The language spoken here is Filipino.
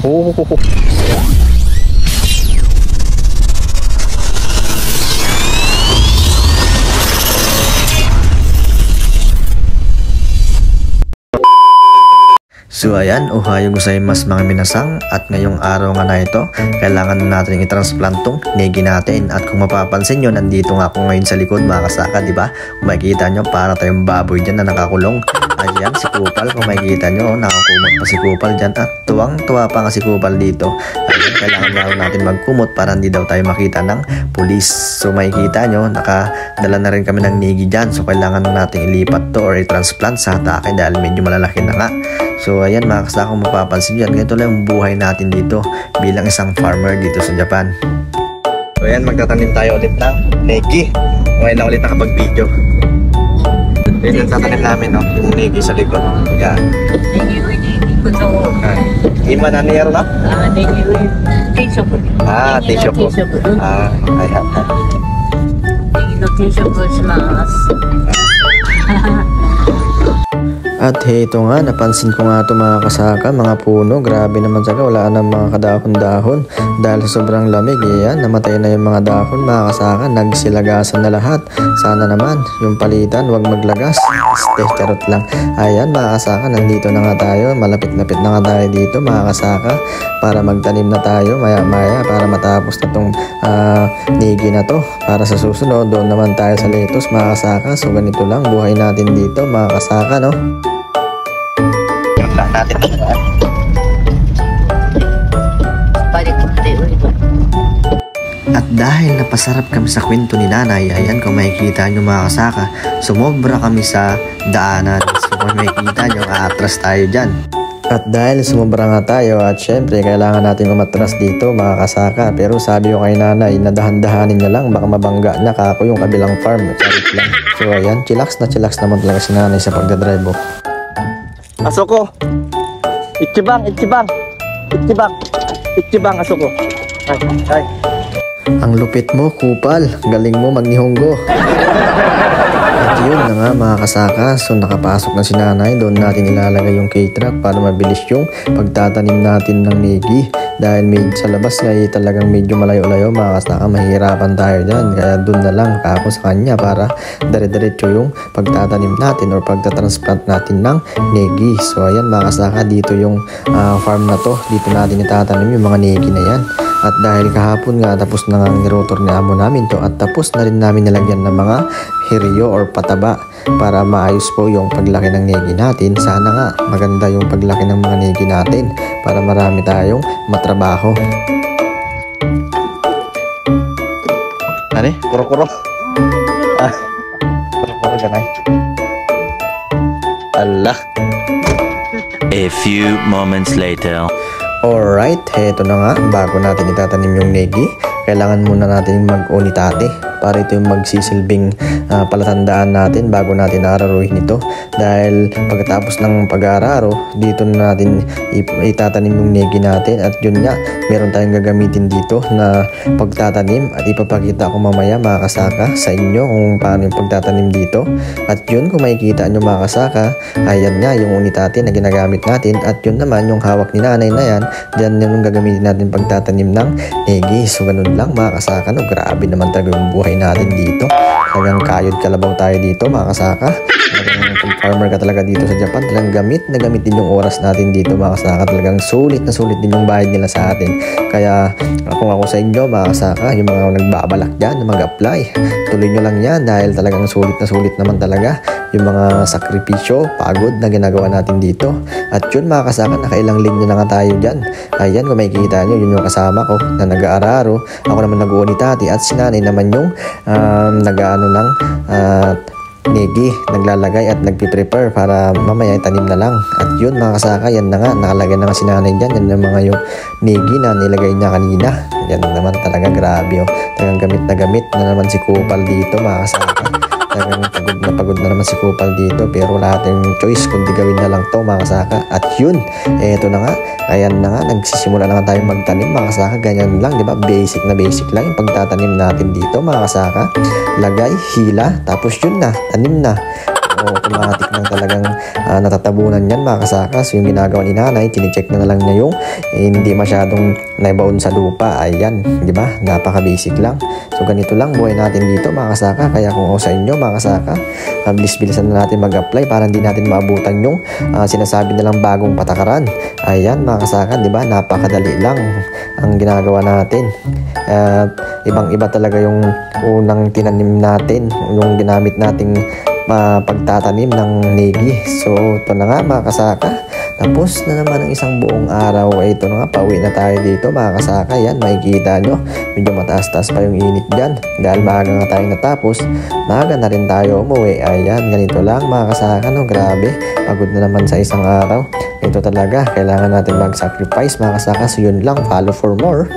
Oh. So ayan, ohayo gozaimasu mga minasang, at ngayong araw nga na ito, kailangan na natin i-transplant tong negi natin. At kung mapapansin nyo, nandito nga ako ngayon sa likod mga kasaka, di ba? Kung makikita nyo, para tayong baboy dyan na nakakulong. Ayan, si Kupal, kung makikita nyo, nakakumot pa si Kupal dyan. At tuwang-tuwa pa nga si Kupal dito. Ayan, kailangan nga natin magkumot para hindi daw tayo makita ng pulis. So makikita nyo, nakadala na rin kami ng negi dyan. So kailangan na natin ilipat to or i-transplant sa atake dahil medyo malalaki na nga. So ayan mga kasaka, kung mapapansin dyan, ganito lang yung buhay natin dito bilang isang farmer dito sa Japan. So ayan, magtatanim tayo ulit ng negi. Ngayon lang ulit nakapag-video. Ayan, nagtatanim namin, no? Yung negi sa likod. Ayan. Ima na niya rin, no? Negi T-shopu. T-shopu. Ayan. Negi no T-shopu shimasu. At ito nga, napansin ko nga ito mga kasaka, mga puno, grabe naman saka, wala na mga kadahon-dahon dahil sa sobrang lamig. Ayan, namatay na yung mga dahon mga kasaka, nagsilagasan na lahat. Sana naman yung palitan, wag maglagas. Charot lang. Ayan mga kasaka, nandito na nga tayo, malapit-lapit na nga tayo dito mga kasaka, para magtanim na tayo maya-maya para matapos na itong negi na to. Para sa susunod, doon naman tayo sa lettuce mga kasaka. So ganito lang buhay natin dito mga kasaka, no? Natin at dahil napasarap kami sa kwento ni nanay, ayan, kung makikita nyo mga kasaka, sumobra kami sa daanan. So kung makikita nyo, aatras tayo dyan. At dahil sumobra nga tayo, at syempre kailangan natin umatras dito mga kasaka. Pero sabi ko kay nanay, nadahan-dahanin niya lang, baka mabangga na kako yung kabilang farm. Charit lang. So ayan, chillax naman talaga si nanay sa pagdadrive. Asoko! Ichibang, Asoko. Ay. Ang lupit mo, Kupal. Galing mo magnihongo. At yun na nga mga kasaka. So nakapasok na si nanay. Doon natin ilalagay yung K-truck para mabilis yung pagtatanim natin ng negi. Dahil sa labas nga talagang medyo malayo-layo mga kasaka. Mahirapan tayo dyan. Kaya doon na lang kako sa kanya para dire-diretso yung pagtatanim natin or pagtatransplant natin ng negi. So ayan mga kasaka, dito yung farm na to. Dito natin itatanim yung mga negi na yan. At dahil kahapon nga tapos na nga nirotor ni amo namin to, at tapos na rin namin nilagyan ng mga hiryo or pataba para maayos po yung paglaki ng negi natin. Sana nga maganda yung paglaki ng mga negi natin para marami tayong matrabaho. Ano? Kuro-kuro. Kuro-kuro ganay. Allah. A few moments later. Alright, eto na nga, bago natin itatanim yung negi, kailangan muna natin mag-onitate para ito yung magsisilbing palatandaan natin bago natin araruhin ito. Dahil pagkatapos ng pag-aararo, dito na natin itatanim yung negi natin. At yun nga, meron tayong gagamitin dito na pagtatanim at ipapakita ko mamaya mga kasaka sa inyo kung paano yung pagtatanim dito. At yun, kung makikita nyo mga kasaka, ayan nga yung onitate na ginagamit natin. At yun naman yung hawak ni nanay na yan, dyan yung gagamitin natin pagtatanim ng negi. So ganun lang mga kasaka, no? Grabe naman talaga yung buhay natin dito. Talagang kayod kalabaw tayo dito mga kasaka. Talagang farmer ka talaga dito sa Japan. Talagang gamit na gamit din yung oras natin dito mga kasaka. Talagang sulit na sulit din yung bayad nila sa atin. Kaya kung ako sa inyo mga kasaka, yung mga nagbabalak dyan, mag-apply, tuloy nyo lang yan dahil talagang sulit na sulit naman talaga yung mga sakripisyo, pagod na ginagawa natin dito. At yun mga kasaka, nakailang linya na nga tayo dyan. Ayan, kung makikita nyo, yun yung kasama ko na nag-aararo. Ako naman nag-uunitati at si nanay naman yung nag-aano ng negi, naglalagay at nagpiprepare para mamaya itanim na lang. At yun mga kasaka, yan na nga, nakalagay na nga si nanay dyan. Yan yung mga yung negi na nilagay niya kanina. Yan naman talaga, grabe. Talagang gamit na naman si Kupal dito mga kasaka. Talagang pagod na naman si Kupal dito, pero wala tayong choice kundi gawin na lang to mga kasaka. At yun, eto na nga, ayan na nga, nagsisimula na nga tayong magtanim mga kasaka. Ganyan lang, di ba? Basic lang yung pagtatanim natin dito mga kasaka. Lagay, hila, tapos yun na, tanim na. automatic nang talagang natatabunan yan mga kasaka. So yung ginagawa ni nanay, tinicheck na lang niya yung hindi masyadong naibaon sa lupa. Ayan, di ba? Napaka-basic lang. So ganito lang buhay natin dito mga kasaka. Kaya kung ako sa inyo mga kasaka, bilis-bilisan na natin mag-apply para hindi natin maabutan yung sinasabi nilang bagong patakaran. Ayan mga kasaka, di ba? Napakadali lang ang ginagawa natin. Ibang-iba talaga yung unang tinanim natin, yung ginamit nating pagtatanim ng negi. So ito na nga mga kasaka, tapos na naman ang isang buong araw. Ito na nga, pauwi na tayo dito mga kasaka. Yan, makikita nyo, medyo mataas-taas pa yung init dyan dahil maaga nga tayo natapos, maaga na rin tayo umuwi. Ayan, ganito lang mga kasaka, no? Grabe, pagod na naman sa isang araw. Ito talaga, kailangan natin mag-sacrifice mga kasaka. So yun lang, follow for more.